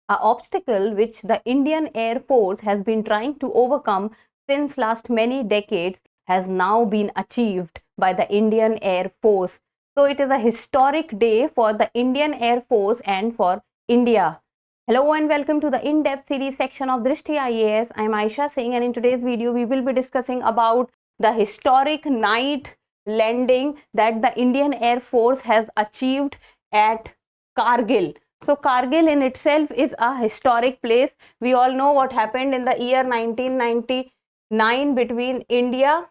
an obstacle which the Indian Air Force has been trying to overcome since last many decades has now been achieved by the Indian Air Force. So it is a historic day for the Indian Air Force and for India. Hello and welcome to the in-depth series section of Drishti IAS. I am Aisha Singh, and in today's video we will be discussing about the historic night landing that the Indian Air Force has achieved at Kargil. So Kargil in itself is a historic place. We all know what happened in the year 1999 between India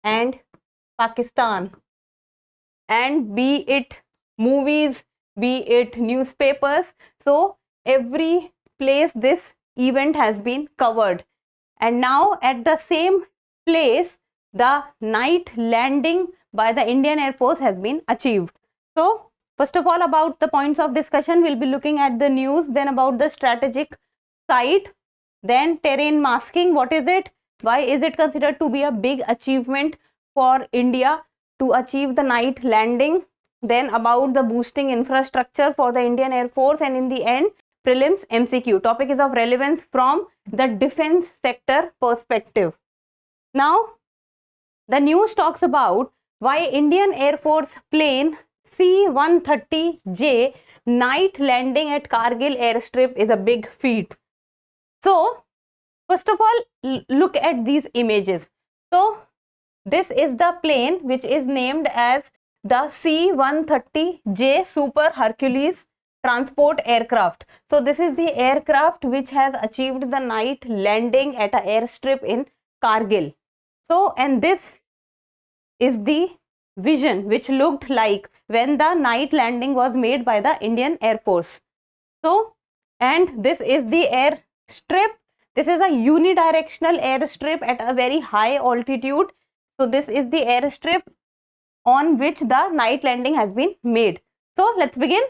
and Pakistan. And be it movies, be it newspapers, so every place this event has been covered. And now at the same place, the night landing by the Indian Air Force has been achieved. So first of all, about the points of discussion, we'll be looking at the news, then about the strategic site, then terrain masking. What is it? Why is it considered to be a big achievement for India to achieve the night landing? Then about the boosting infrastructure for the Indian Air Force, and in the end, prelims MCQ. Topic is of relevance from the defense sector perspective. Now, the news talks about why Indian Air Force plane C-130J night landing at Kargil airstrip is a big feat. So, first of all, look at these images. So, this is the plane which is named as the C-130J Super Hercules transport aircraft. So, this is the aircraft which has achieved the night landing at an airstrip in Kargil. So, and this is the vision which looked like when the night landing was made by the Indian Air Force. So, and this is the airstrip. This is a unidirectional airstrip at a very high altitude. So, this is the airstrip on which the night landing has been made. So, let's begin.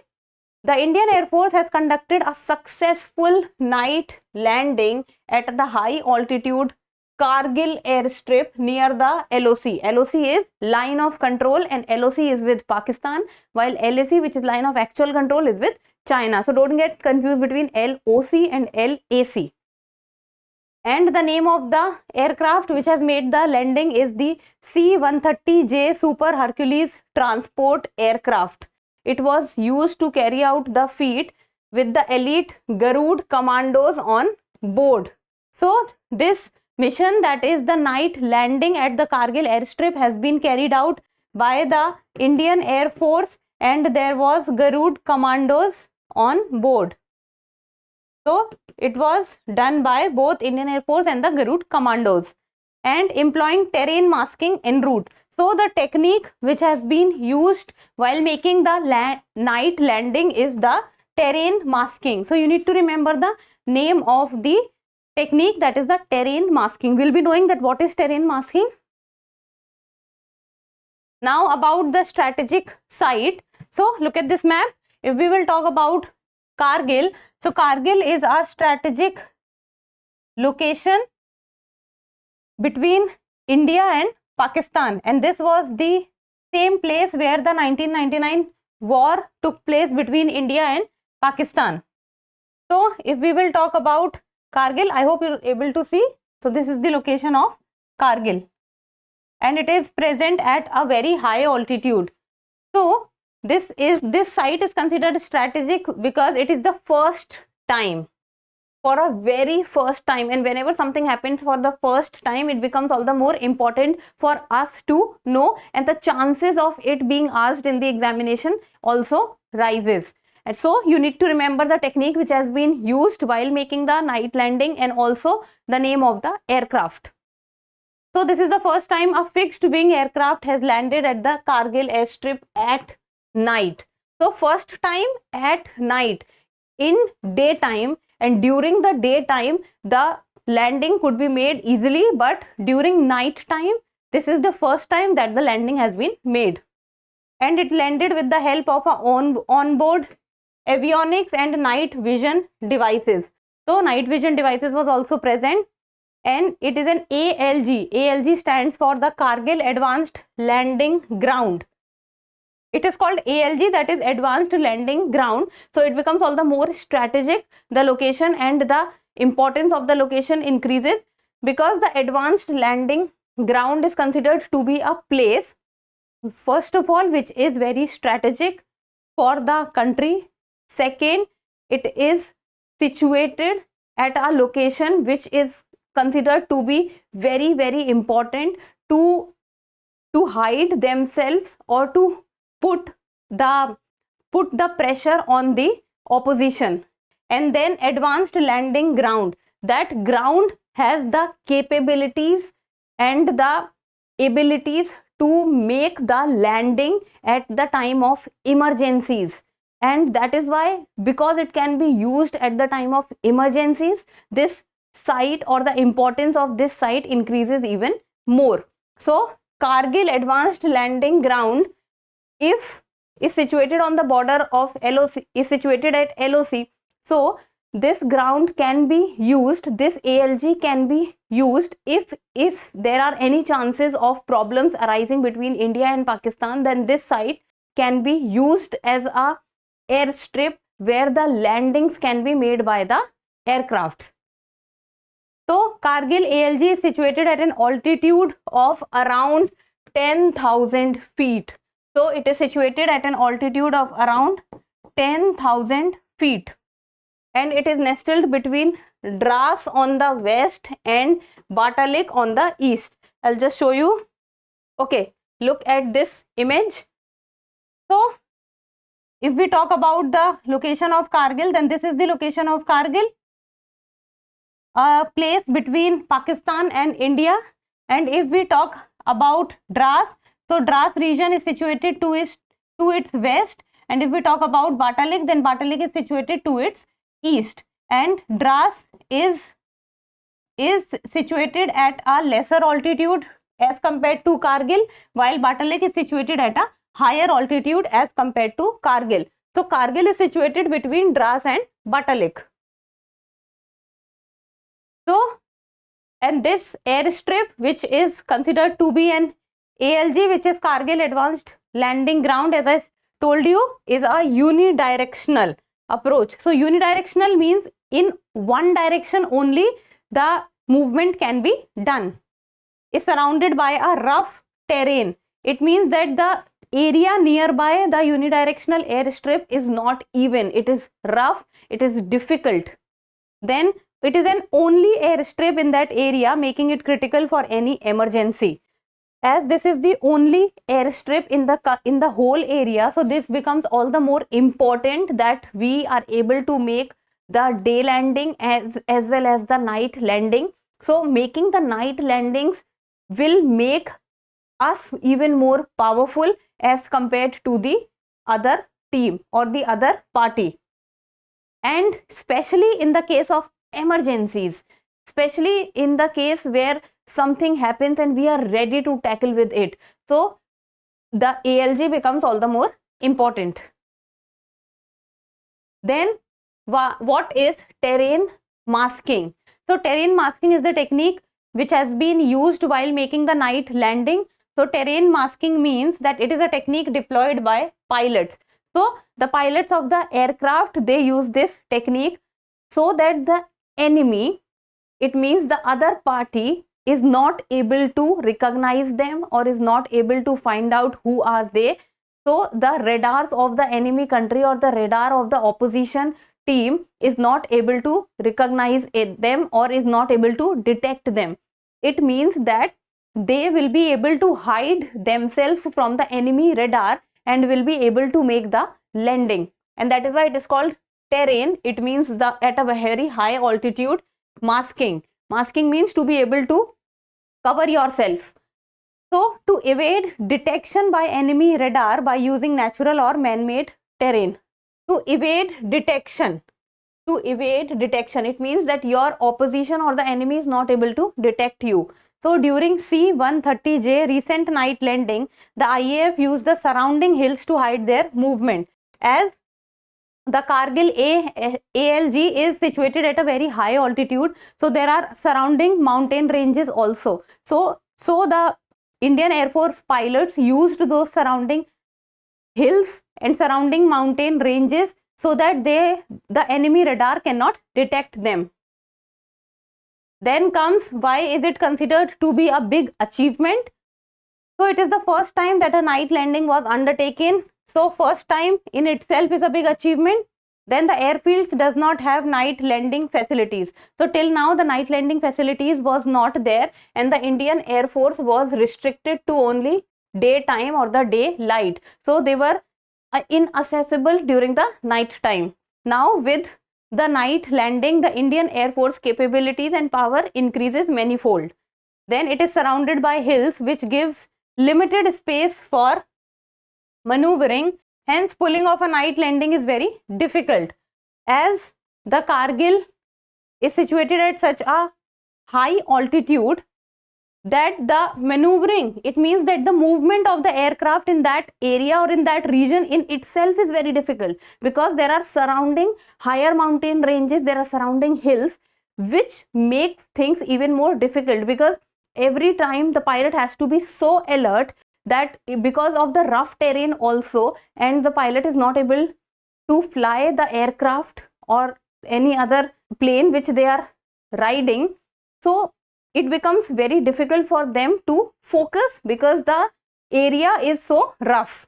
The Indian Air Force has conducted a successful night landing at the high altitude Kargil airstrip near the LOC. LOC is line of control and LOC is with Pakistan, while LAC, which is line of actual control, is with China. So don't get confused between LOC and LAC. And the name of the aircraft which has made the landing is the C-130J Super Hercules transport aircraft. It was used to carry out the feat with the elite Garud commandos on board. So this mission, that is the night landing at the Kargil airstrip, has been carried out by the Indian Air Force, and there was Garud commandos on board. So it was done by both Indian Air Force and the Garud commandos, and employing terrain masking en route. So the technique which has been used while making the night landing is the terrain masking. So you need to remember the name of the technique, that is the terrain masking. We'll be knowing that what is terrain masking. Now about the strategic site. So look at this map. If we will talk about Kargil, so Kargil is a strategic location between India and Pakistan, and this was the same place where the 1999 war took place between India and Pakistan. So if we will talk about Kargil, I hope you're able to see. So this is the location of Kargil, and it is present at a very high altitude. So this site is considered strategic because it is the first time, for a very first time, and whenever something happens for the first time, it becomes all the more important for us to know, and the chances of it being asked in the examination also rises. And so you need to remember the technique which has been used while making the night landing, and also the name of the aircraft. So this is the first time a fixed wing aircraft has landed at the Kargil airstrip at night. So first time at night. In daytime and during the daytime, the landing could be made easily, but during night time, this is the first time that the landing has been made. And it landed with the help of a onboard avionics and night vision devices. So night vision devices was also present, and it is an ALG. ALG stands for the Kargil Advanced Landing Ground. It is called ALG, that is Advanced Landing Ground. So it becomes all the more strategic, the location and the importance of the location increases, because the advanced landing ground is considered to be a place, first of all, which is very strategic for the country. Second, it is situated at a location which is considered to be very, very important to hide themselves or to put the pressure on the opposition. And then advanced landing ground, that ground has the capabilities and the abilities to make the landing at the time of emergencies. And that is why, because it can be used at the time of emergencies, this site or the importance of this site increases even more. So Kargil Advanced Landing Ground, if is situated on the border of LOC, is situated at LOC. So this ground can be used, this ALG can be used if there are any chances of problems arising between India and Pakistan, then this site can be used as a airstrip where the landings can be made by the aircraft. So Kargil ALG is situated at an altitude of around 10,000 feet. So it is situated at an altitude of around 10,000 feet. And it is nestled between Dras on the west and Batalik on the east. I'll just show you. Okay, look at this image. So if we talk about the location of Kargil, then this is the location of Kargil, a place between Pakistan and India. And if we talk about Dras, so Dras region is situated to its west. And if we talk about Batalik, then Batalik is situated to its east. And Dras is situated at a lesser altitude as compared to Kargil, while Batalik is situated at a higher altitude as compared to Kargil. So Kargil is situated between Dras and Batalik. So, and this airstrip, which is considered to be an ALG, which is Kargil Advanced Landing Ground, as I told you, is a unidirectional approach. So unidirectional means in one direction only the movement can be done. Is surrounded by a rough terrain. It means that the area nearby the unidirectional airstrip is not even, it is rough, it is difficult. Then it is an only airstrip in that area, making it critical for any emergency. As this is the only airstrip in the whole area, so this becomes all the more important that we are able to make the day landing as well as the night landing. So making the night landings will make us even more powerful as compared to the other team or the other party. And especially in the case of emergencies, especially in the case where something happens and we are ready to tackle with it, so the ALG becomes all the more important. Then what is terrain masking? So terrain masking is the technique which has been used while making the night landing. So terrain masking means that it is a technique deployed by pilots. So the pilots of the aircraft, they use this technique so that the enemy, it means the other party, is not able to recognize them or is not able to find out who are they. So the radars of the enemy country or the radar of the opposition team is not able to recognize them or is not able to detect them. It means that they will be able to hide themselves from the enemy radar and will be able to make the landing. And that is why it is called terrain. It means the at a very high altitude masking. Masking means to be able to cover yourself. So to evade detection by enemy radar by using natural or man-made terrain. To evade detection, it means that your opposition or the enemy is not able to detect you. So during C-130J recent night landing, the IAF used the surrounding hills to hide their movement. As the Kargil ALG is situated at a very high altitude, so there are surrounding mountain ranges also. So the Indian Air Force pilots used those surrounding hills and surrounding mountain ranges so that the enemy radar cannot detect them. Then comes, why is it considered to be a big achievement? So it is the first time that a night landing was undertaken. So first time in itself is a big achievement. Then the airfields does not have night landing facilities. So till now the night landing facilities was not there, and the Indian Air Force was restricted to only daytime or the daylight. So they were inaccessible during the night time. Now with the night landing, the Indian Air Force capabilities and power increases manifold. Then it is surrounded by hills which gives limited space for maneuvering. Hence pulling off a night landing is very difficult, as the Kargil is situated at such a high altitude that the maneuvering, it means that the movement of the aircraft in that area or in that region in itself is very difficult, because there are surrounding higher mountain ranges, there are surrounding hills, which makes things even more difficult, because every time the pilot has to be so alert that because of the rough terrain also, and the pilot is not able to fly the aircraft or any other plane which they are riding, so it becomes very difficult for them to focus because the area is so rough.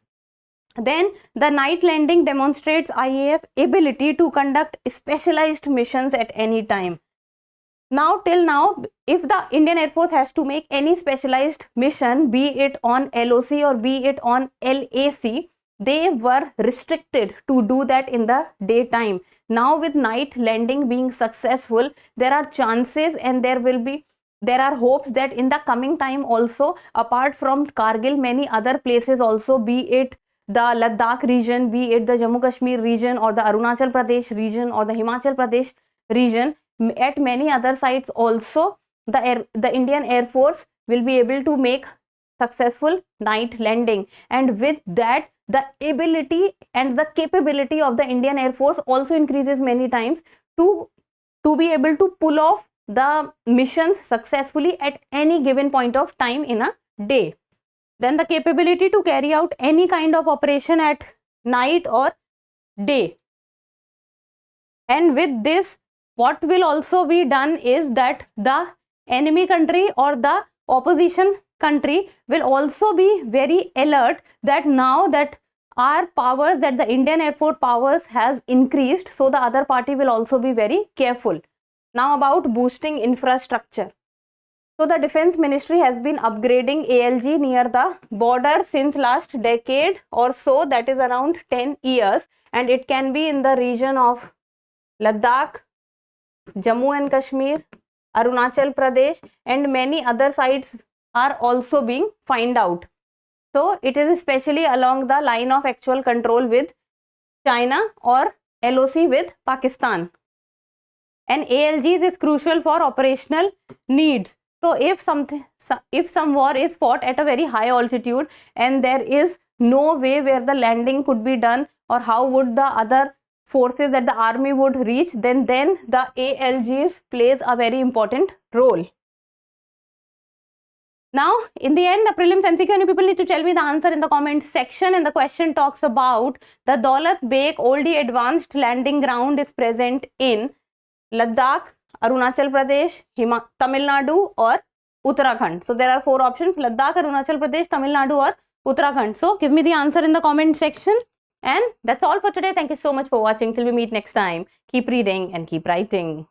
Then the night landing demonstrates IAF ability to conduct specialized missions at any time. Now till now, if the Indian Air Force has to make any specialized mission, be it on LOC or be it on LAC, they were restricted to do that in the daytime. Now with night landing being successful, there are chances and there are hopes that in the coming time also, apart from Kargil, many other places also, be it the Ladakh region, be it the Jammu Kashmir region or the Arunachal Pradesh region or the Himachal Pradesh region, at many other sites also the Indian Air Force will be able to make successful night landing, and with that the ability and the capability of the Indian Air Force also increases many times to be able to pull off the missions successfully at any given point of time in a day. Then the capability to carry out any kind of operation at night or day. And with this, what will also be done is that the enemy country or the opposition country will also be very alert that now that our powers, that the Indian Air Force powers has increased, so the other party will also be very careful. Now about boosting infrastructure. So the Defense Ministry has been upgrading ALG near the border since last decade or so, that is around 10 years, and it can be in the region of Ladakh, Jammu and Kashmir, Arunachal Pradesh, and many other sites are also being found out. So it is especially along the line of actual control with China or LOC with Pakistan. And ALGs is crucial for operational needs. So if some war is fought at a very high altitude and there is no way where the landing could be done, or how would the other forces that the army would reach, then the ALGs plays a very important role. Now in the end, the prelims MCQ, and you people need to tell me the answer in the comment section, and the question talks about the Daulat Beg Oldie Advanced Landing Ground is present in Ladakh, Arunachal Pradesh, Tamil Nadu or Uttarakhand. So there are 4 options: Ladakh, Arunachal Pradesh, Tamil Nadu or Uttarakhand. So give me the answer in the comment section. And that's all for today. Thank you so much for watching. Till we meet next time, keep reading and keep writing.